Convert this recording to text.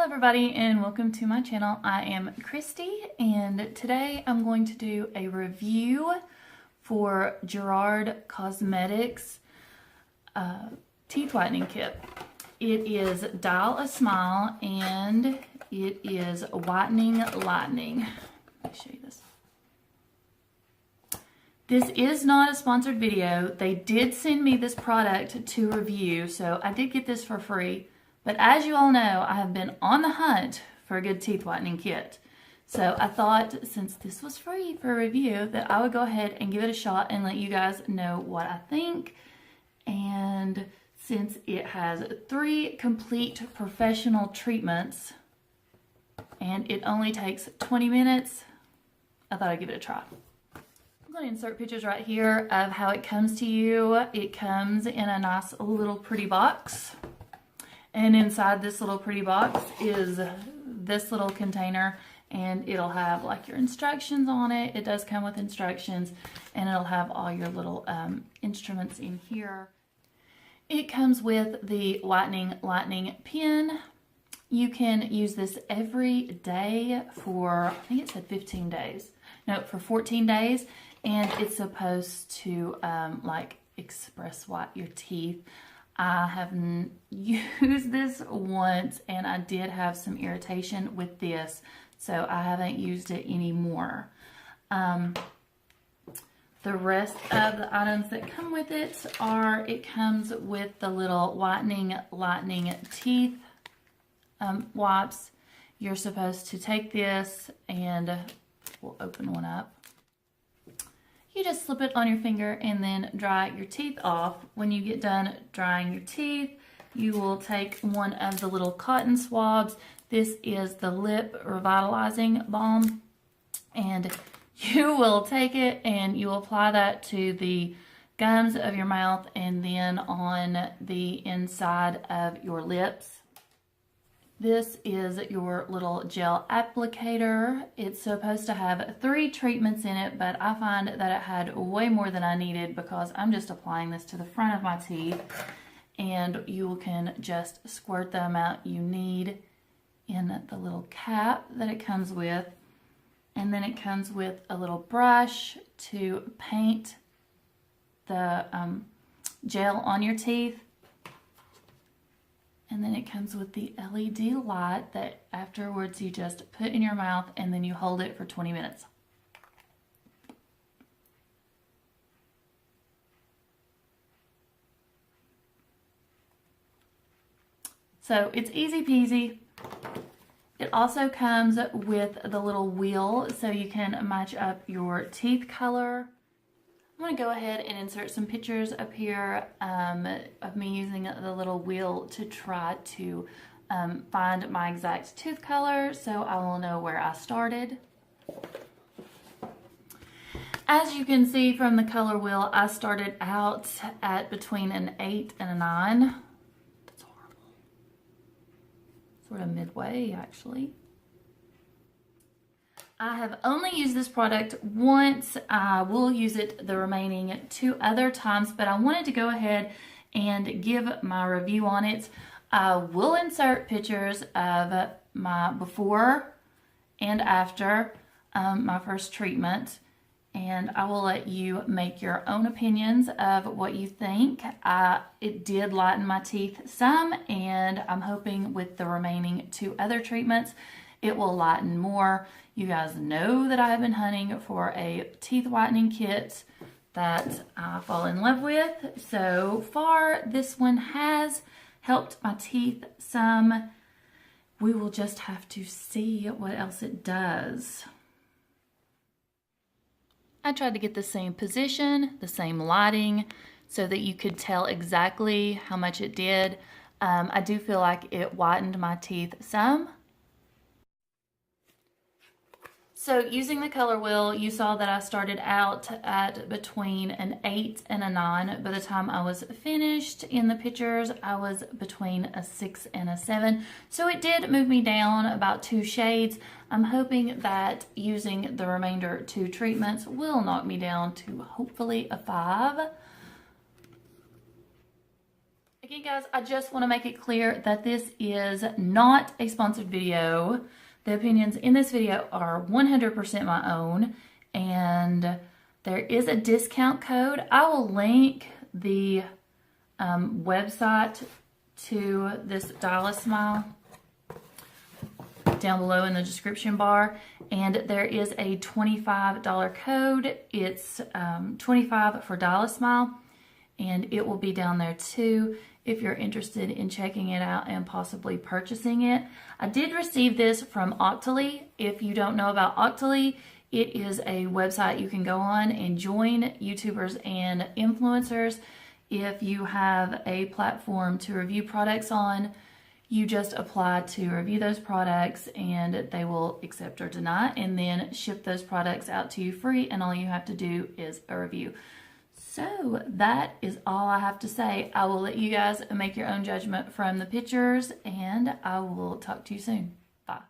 Hello everybody and welcome to my channel. I am Kristi and today I'm going to do a review for Gerard Cosmetics teeth whitening kit. It is Dial a Smile and it is Whitening Lightning. Let me show you this. This is not a sponsored video. They did send me this product to review, so I did get this for free. But as you all know, I have been on the hunt for a good teeth whitening kit. So I thought since this was free for a review that I would go ahead and give it a shot and let you guys know what I think. And since it has 3 complete professional treatments and it only takes 20 minutes, I thought I'd give it a try. I'm going to insert pictures right here of how it comes to you. It comes in a nice little pretty box. And inside this little pretty box is this little container, and it'll have like your instructions on it. It does come with instructions, and it'll have all your little instruments in here. It comes with the Whitening Lightning pen. You can use this every day for, I think it said 15 days. No, for 14 days. And it's supposed to like express white your teeth. I have used this once and I did have some irritation with this, so I haven't used it anymore. The rest of the items that come with it are, it comes with the little Whitening Lightning teeth wipes. You're supposed to take this and we'll open one up. You just slip it on your finger and then dry your teeth off. When you get done drying your teeth, you will take one of the little cotton swabs. This is the lip revitalizing balm, and you will take it and you apply that to the gums of your mouth and then on the inside of your lips. This is your little gel applicator. It's supposed to have 3 treatments in it, but I find that it had way more than I needed because I'm just applying this to the front of my teeth, and you can just squirt the amount you need in the little cap that it comes with. And then it comes with a little brush to paint the gel on your teeth. And then it comes with the LED light that afterwards you just put in your mouth and then you hold it for 20 minutes. So it's easy peasy. It also comes with the little wheel so you can match up your teeth color. I'm going to go ahead and insert some pictures up here of me using the little wheel to try to find my exact tooth color so I will know where I started. As you can see from the color wheel, I started out at between an 8 and a 9. That's horrible. Sort of midway, actually. I have only used this product once. I will use it the remaining 2 other times, but I wanted to go ahead and give my review on it. I will insert pictures of my before and after my first treatment, and I will let you make your own opinions of what you think. It did lighten my teeth some, and I'm hoping with the remaining 2 other treatments it will lighten more. You guys know that I have been hunting for a teeth whitening kit that I fall in love with. So far, this one has helped my teeth some. We will just have to see what else it does. I tried to get the same position, the same lighting, so that you could tell exactly how much it did. I do feel like it whitened my teeth some. So using the color wheel, you saw that I started out at between an 8 and a 9. By the time I was finished in the pictures, I was between a 6 and a 7. So it did move me down about 2 shades. I'm hoping that using the remainder 2 treatments will knock me down to hopefully a 5. Again, guys, I just want to make it clear that this is not a sponsored video. The opinions in this video are 100% my own, and there is a discount code. I will link the website to this Dial Smile down below in the description bar, and there is a $25 code. It's 25 for Dial Smile, and it will be down there too if you're interested in checking it out and possibly purchasing it. I did receive this from Octoly. If you don't know about Octoly, it is a website you can go on and join YouTubers and influencers. If you have a platform to review products on, you just apply to review those products and they will accept or deny and then ship those products out to you free, and all you have to do is a review. So that is all I have to say. I will let you guys make your own judgment from the pictures, and I will talk to you soon. Bye.